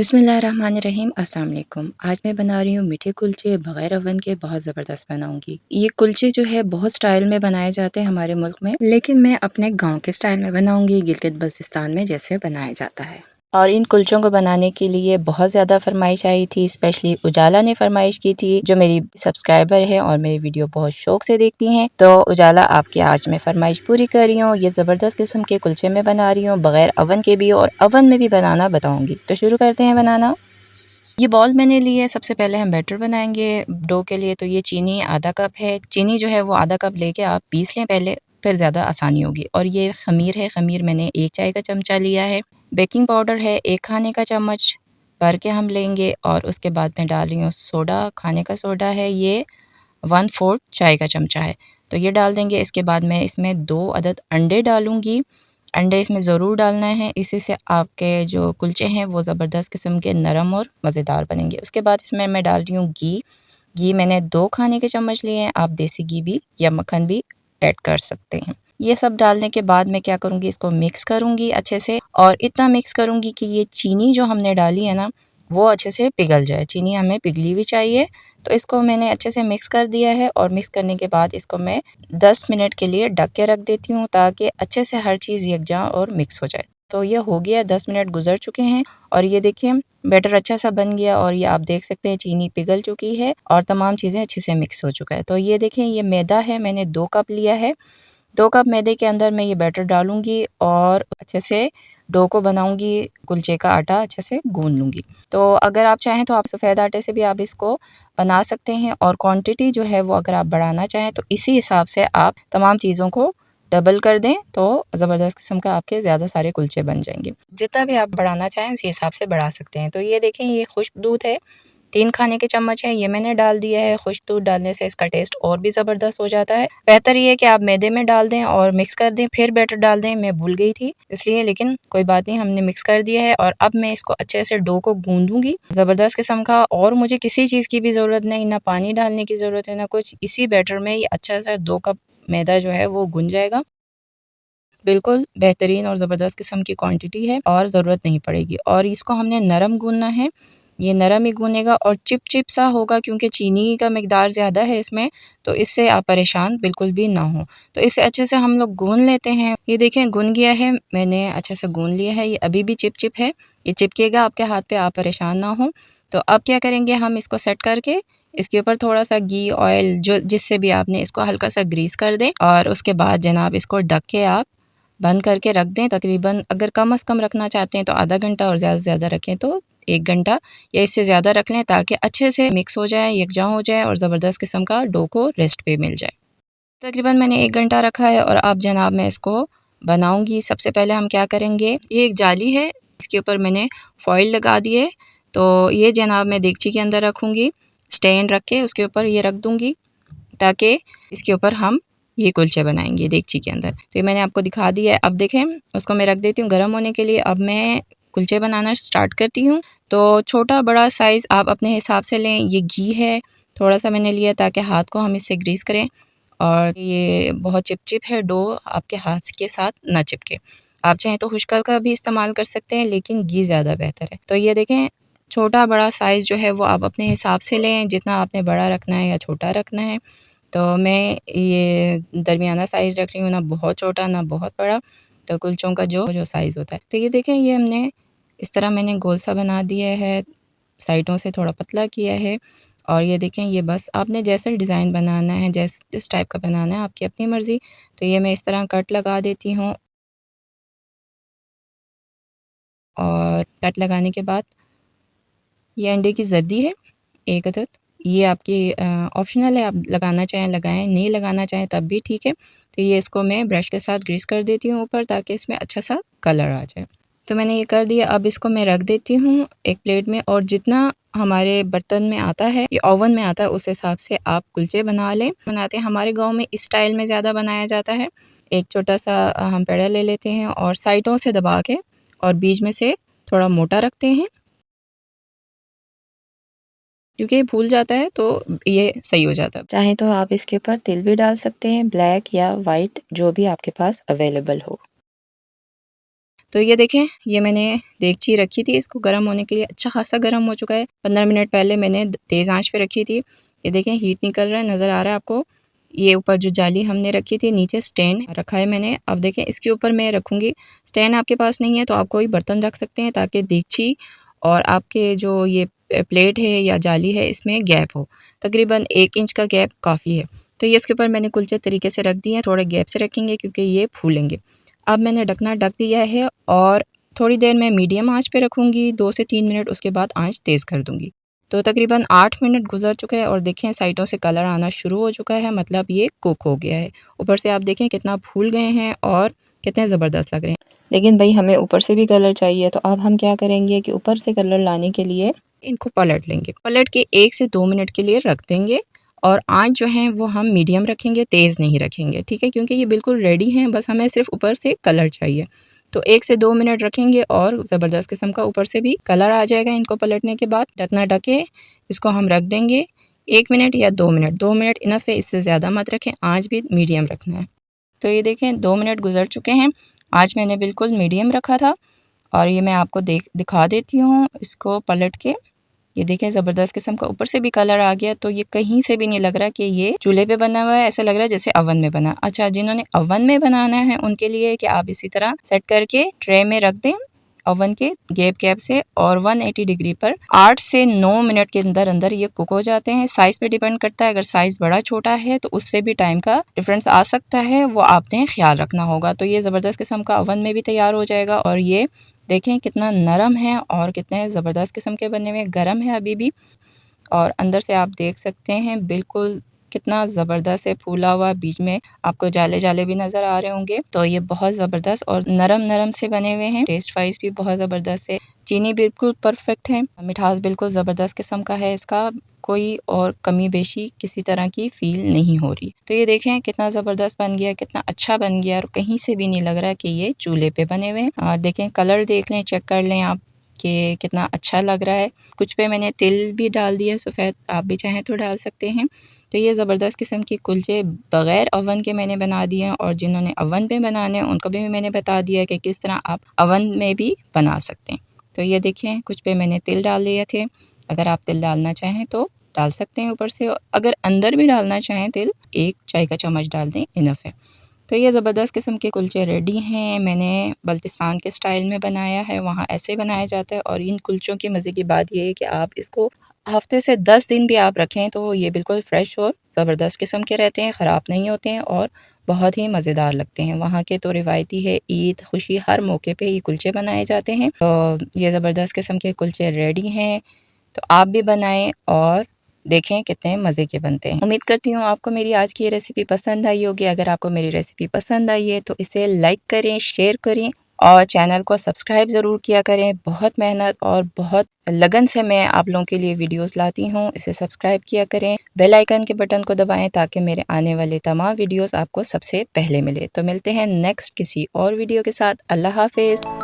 बिस्मिल्लाहिर्रहमानिर्रहीम अस्सलाम वालेकुम। आज मैं बना रही हूँ मीठे कुलचे बगैर ओवन के, बहुत ज़बरदस्त बनाऊंगी। ये कुलचे जो है बहुत स्टाइल में बनाए जाते हैं हमारे मुल्क में, लेकिन मैं अपने गांव के स्टाइल में बनाऊंगी, गिलगित बल्तिस्तान में जैसे बनाया जाता है। और इन कुलचों को बनाने के लिए बहुत ज़्यादा फरमाइश आई थी, स्पेशली उजाला ने फरमाइश की थी, जो मेरी सब्सक्राइबर है और मेरी वीडियो बहुत शौक से देखती हैं। तो उजाला, आपकी आज मैं फरमाइश पूरी कर रही हूँ। ये ज़बरदस्त किस्म के कुलचे मैं बना रही हूँ, बगैर ओवन के भी, और ओवन में भी बनाना बताऊँगी। तो शुरू करते हैं बनाना। ये बॉल मैंने ली है। सबसे पहले हम बैटर बनाएंगे डो के लिए। तो ये चीनी आधा कप है। चीनी जो है वो आधा कप लेके आप पीस लें पहले, फिर ज़्यादा आसानी होगी। और ये खमीर है, खमीर मैंने 1 चाय का चमचा लिया है। बेकिंग पाउडर है 1 खाने का चम्मच भर के हम लेंगे। और उसके बाद मैं डाल रही हूँ सोडा, खाने का सोडा है ये 1/4 चाय का चमचा है, तो ये डाल देंगे। इसके बाद मैं इसमें 2 अदद अंडे डालूँगी। अंडे इसमें ज़रूर डालना है, इसी से आपके जो कुलचे हैं वो ज़बरदस्त किस्म के नरम और मज़ेदार बनेंगे। उसके बाद इसमें मैं डाल रही हूँ घी। घी मैंने 2 खाने के चम्मच लिए हैं, आप देसी घी भी या मक्खन भी ऐड कर सकते हैं। ये सब डालने के बाद मैं क्या करूँगी, इसको मिक्स करूँगी अच्छे से, और इतना मिक्स करूँगी कि ये चीनी जो हमने डाली है ना, वो अच्छे से पिघल जाए। चीनी हमें पिघली हुई चाहिए। तो इसको मैंने अच्छे से मिक्स कर दिया है, और मिक्स करने के बाद इसको मैं 10 मिनट के लिए ढक के रख देती हूँ, ताकि अच्छे से हर चीज़ यकजां और मिक्स हो जाए। तो ये हो गया, 10 मिनट गुजर चुके हैं, और ये देखिए बैटर अच्छा सा बन गया, और ये आप देख सकते हैं चीनी पिघल चुकी है और तमाम चीज़ें अच्छे से मिक्स हो चुका है। तो ये देखें, ये मैदा है, मैंने 2 कप लिया है। 2 कप मैदे के अंदर मैं ये बैटर डालूँगी और अच्छे से डो को बनाऊँगी, कुलचे का आटा अच्छे से गूँध लूँगी। तो अगर आप चाहें तो आप सफ़ेद आटे से भी आप इसको बना सकते हैं, और क्वांटिटी जो है वो अगर आप बढ़ाना चाहें तो इसी हिसाब से आप तमाम चीज़ों को डबल कर दें, तो ज़बरदस्त किस्म का आपके ज़्यादा सारे कुलचे बन जाएंगे। जितना भी आप बढ़ाना चाहें उसी हिसाब से बढ़ा सकते हैं। तो ये देखें, ये खुश्क दूध है, 3 खाने के चम्मच है, ये मैंने डाल दिया है। खुश्क दूध डालने से इसका टेस्ट और भी ज़बरदस्त हो जाता है। बेहतर ये है कि आप मैदे में डाल दें और मिक्स कर दें, फिर बैटर डाल दें। मैं भूल गई थी इसलिए, लेकिन कोई बात नहीं, हमने मिक्स कर दिया है। और अब मैं इसको अच्छे से डो को गूँधूँगी ज़बरदस्त किस्म का, और मुझे किसी चीज़ की भी ज़रूरत नहीं, ना पानी डालने की ज़रूरत है ना कुछ। इसी बैटर में ये अच्छा सा 2 कप मैदा जो है वो गुन जाएगा। बिल्कुल बेहतरीन और ज़बरदस्त किस्म की क्वांटिटी है, और ज़रूरत नहीं पड़ेगी। और इसको हमने नरम गूँधना है, ये नरम ही गूनेगा और चिप-चिप सा होगा, क्योंकि चीनी का मिकदार ज़्यादा है इसमें, तो इससे आप परेशान बिल्कुल भी ना हो। तो इसे अच्छे से हम लोग गूँध लेते हैं। ये देखें गुन गया है, मैंने अच्छे से गूँध लिया है। ये अभी भी चिप-चिप है, ये चिपकेगा आपके हाथ पे, आप परेशान ना हो। तो अब क्या करेंगे, हम इसको सेट करके इसके ऊपर थोड़ा-सा घी, ऑयल, जो जिससे भी आपने इसको हल्का सा ग्रीस कर दें, और उसके बाद जनाब इसको ढक के आप बंद करके रख दें। तकरीबन अगर कम से कम रखना चाहते हैं तो आधा घंटा, और ज़्यादा से ज़्यादा रखें तो 1 घंटा या इससे ज़्यादा रख लें, ताकि अच्छे से मिक्स हो जाए, यकजां हो जाए, और ज़बरदस्त किस्म का डो को रेस्ट पे मिल जाए। तकरीबन मैंने 1 घंटा रखा है, और अब जनाब मैं इसको बनाऊँगी। सबसे पहले हम क्या करेंगे, ये एक जाली है, इसके ऊपर मैंने फ़ॉइल लगा दी है। तो ये जनाब मैं देगची के अंदर रखूँगी, स्टैंड रख के उसके ऊपर ये रख दूँगी, ताकि इसके ऊपर हम ये कुलचे बनाएंगे देगची के अंदर। तो ये मैंने आपको दिखा दिया है। अब देखें, उसको मैं रख देती हूँ गर्म होने के लिए। अब मैं कुलचे बनाना स्टार्ट करती हूँ। तो छोटा बड़ा साइज़ आप अपने हिसाब से लें। ये घी है, थोड़ा सा मैंने लिया ताकि हाथ को हम इससे ग्रीस करें, और ये बहुत चिपचिप है डो, आपके हाथ के साथ ना चिपके। आप चाहें तो खुशका का भी इस्तेमाल कर सकते हैं, लेकिन घी ज़्यादा बेहतर है। तो ये देखें, छोटा बड़ा साइज़ जो है वो आप अपने हिसाब से लें, जितना आपने बड़ा रखना है या छोटा रखना है। तो मैं ये दरमियाना साइज़ रख रही हूँ, ना बहुत छोटा ना बहुत बड़ा, तो कुलचों का जो जो साइज़ होता है। तो ये देखें, ये हमने इस तरह मैंने गोल सा बना दिया है, साइडों से थोड़ा पतला किया है। और ये देखें, ये बस आपने जैसा डिज़ाइन बनाना है, जिस टाइप का बनाना है, आपकी अपनी मर्ज़ी। तो ये मैं इस तरह कट लगा देती हूँ, और कट लगाने के बाद ये अंडे की ज़र्दी है 1 अदद। ये आपकी ऑप्शनल है, आप लगाना चाहें लगाएँ, नहीं लगाना चाहें तब भी ठीक है। तो ये इसको मैं ब्रश के साथ ग्रीस कर देती हूँ ऊपर, ताकि इसमें अच्छा सा कलर आ जाए। तो मैंने ये कर दिया। अब इसको मैं रख देती हूँ एक प्लेट में, और जितना हमारे बर्तन में आता है या ओवन में आता है उस हिसाब से आप कुलचे बना लें। बनाते हैं हमारे गाँव में इस स्टाइल में ज़्यादा बनाया जाता है। एक छोटा सा हम पेड़ा ले लेते हैं, और साइडों से दबा के और बीच में से थोड़ा मोटा रखते हैं, क्योंकि ये फूल जाता है तो ये सही हो जाता है। चाहे तो आप इसके ऊपर तिल भी डाल सकते हैं, ब्लैक या वाइट, जो भी आपके पास अवेलेबल हो। तो ये देखें, ये मैंने देगची रखी थी इसको गर्म होने के लिए, अच्छा खासा गर्म हो चुका है। 15 मिनट पहले मैंने तेज़ आंच पे रखी थी। ये देखें हीट निकल रहा है, नज़र आ रहा है आपको। ये ऊपर जो जाली हमने रखी थी, नीचे स्टैंड रखा है मैंने। अब देखें इसके ऊपर मैं रखूँगी। स्टैंड आपके पास नहीं है तो आप कोई बर्तन रख सकते हैं ताकि देगची और आपके जो ये प्लेट है या जाली है इसमें गैप हो। तकरीबन 1 इंच का गैप काफ़ी है। तो ये इसके ऊपर मैंने कुलचे तरीके से रख दिए हैं, थोड़े गैप से रखेंगे क्योंकि ये फूलेंगे। अब मैंने ढकना ढक दिया है और थोड़ी देर मैं मीडियम आंच पे रखूँगी, 2 से 3 मिनट, उसके बाद आंच तेज़ कर दूँगी। तो तकरीबन 8 मिनट गुजर चुके हैं और देखें साइडों से कलर आना शुरू हो चुका है, मतलब ये कुक हो गया है। ऊपर से आप देखें कितना फूल गए हैं और कितने ज़बरदस्त लग रहे हैं। लेकिन भाई हमें ऊपर से भी कलर चाहिए, तो अब हम क्या करेंगे कि ऊपर से कलर लाने के लिए इनको पलट लेंगे। पलट के 1 से 2 मिनट के लिए रख देंगे और आंच जो है वो हम मीडियम रखेंगे, तेज़ नहीं रखेंगे, ठीक है, क्योंकि ये बिल्कुल रेडी हैं, बस हमें सिर्फ ऊपर से कलर चाहिए। तो 1 से 2 मिनट रखेंगे और ज़बरदस्त किस्म का ऊपर से भी कलर आ जाएगा इनको पलटने के बाद। ढकना ढके इसको हम रख देंगे 1 मिनट या 2 मिनट। 2 मिनट इनफ है, इससे ज़्यादा मत रखें, आंच भी मीडियम रखना है। तो ये देखें 2 मिनट गुजर चुके हैं, आंच मैंने बिल्कुल मीडियम रखा था और ये मैं आपको दिखा देती हूँ इसको पलट के। ये देखें ज़बरदस्त किस्म का ऊपर से भी कलर आ गया, तो ये कहीं से भी नहीं लग रहा कि ये चूल्हे पे बना हुआ है, ऐसा लग रहा है जैसे ओवन में बना। अच्छा, जिन्होंने ओवन में बनाना है उनके लिए कि आप इसी तरह सेट करके ट्रे में रख दें ओवन के गैप से और 180 डिग्री पर 8 से 9 मिनट के अंदर अंदर ये कुक हो जाते हैं। साइज़ पे डिपेंड करता है, अगर साइज़ बड़ा छोटा है तो उससे भी टाइम का डिफरेंस आ सकता है, वो आपने ख्याल रखना होगा। तो ये ज़बरदस्त किस्म का ओवन में भी तैयार हो जाएगा और ये देखें कितना नरम है और कितने ज़बरदस्त किस्म के बने हुए, गर्म है अभी भी और अंदर से आप देख सकते हैं बिल्कुल कितना ज़बरदस्त है फूला हुआ, बीच में आपको जाले जाले भी नज़र आ रहे होंगे। तो ये बहुत ज़बरदस्त और नरम नरम से बने हुए हैं, टेस्ट वाइज भी बहुत ज़बरदस्त है। चीनी बिल्कुल परफेक्ट है, मिठास बिल्कुल ज़बरदस्त किस्म का है इसका, कोई और कमी बेशी किसी तरह की फील नहीं हो रही। तो ये देखें कितना ज़बरदस्त बन गया, कितना अच्छा बन गया और कहीं से भी नहीं लग रहा कि ये चूल्हे पे बने हुए हैं। और देखें कलर देख लें, चेक कर लें आप कि कितना अच्छा लग रहा है। कुछ पे मैंने तिल भी डाल दिया सफ़ेद, आप भी चाहें तो डाल सकते हैं। तो ये ज़बरदस्त किस्म के कुलचे बग़ैर ओवन के मैंने बना दिए हैं और जिन्होंने ओवन में बनाने हैं उनको भी मैंने बता दिया है कि किस तरह आप ओवन में भी बना सकते हैं। तो ये देखें कुछ पे मैंने तिल डाल लिए थे, अगर आप तिल डालना चाहें तो डाल सकते हैं ऊपर से, अगर अंदर भी डालना चाहें तिल 1 चाय का चम्मच डाल दें, इनफ है। तो ये ज़बरदस्त किस्म के कुलचे रेडी हैं। मैंने बल्तिस्तान के स्टाइल में बनाया है, वहाँ ऐसे बनाया जाता है और इन कुलचों की मज़े की बात ये है कि आप इसको हफ़्ते से 10 दिन भी आप रखें तो ये बिल्कुल फ़्रेश और ज़बरदस्त किस्म के रहते हैं, ख़राब नहीं होते हैं और बहुत ही मज़ेदार लगते हैं। वहाँ के तो रिवायती है, ईद, खुशी, हर मौके पे ये कुलचे बनाए जाते हैं। तो ये ज़बरदस्त किस्म के कुलचे रेडी हैं, तो आप भी बनाएं और देखें कितने मज़े के बनते हैं। उम्मीद करती हूँ आपको मेरी आज की ये रेसिपी पसंद आई होगी। अगर आपको मेरी रेसिपी पसंद आई है तो इसे लाइक करें, शेयर करें और चैनल को सब्सक्राइब ज़रूर किया करें। बहुत मेहनत और बहुत लगन से मैं आप लोगों के लिए वीडियोस लाती हूँ, इसे सब्सक्राइब किया करें। बेल आइकन के बटन को दबाएं ताकि मेरे आने वाले तमाम वीडियोस आपको सबसे पहले मिले। तो मिलते हैं नेक्स्ट किसी और वीडियो के साथ। अल्लाह हाफिज़।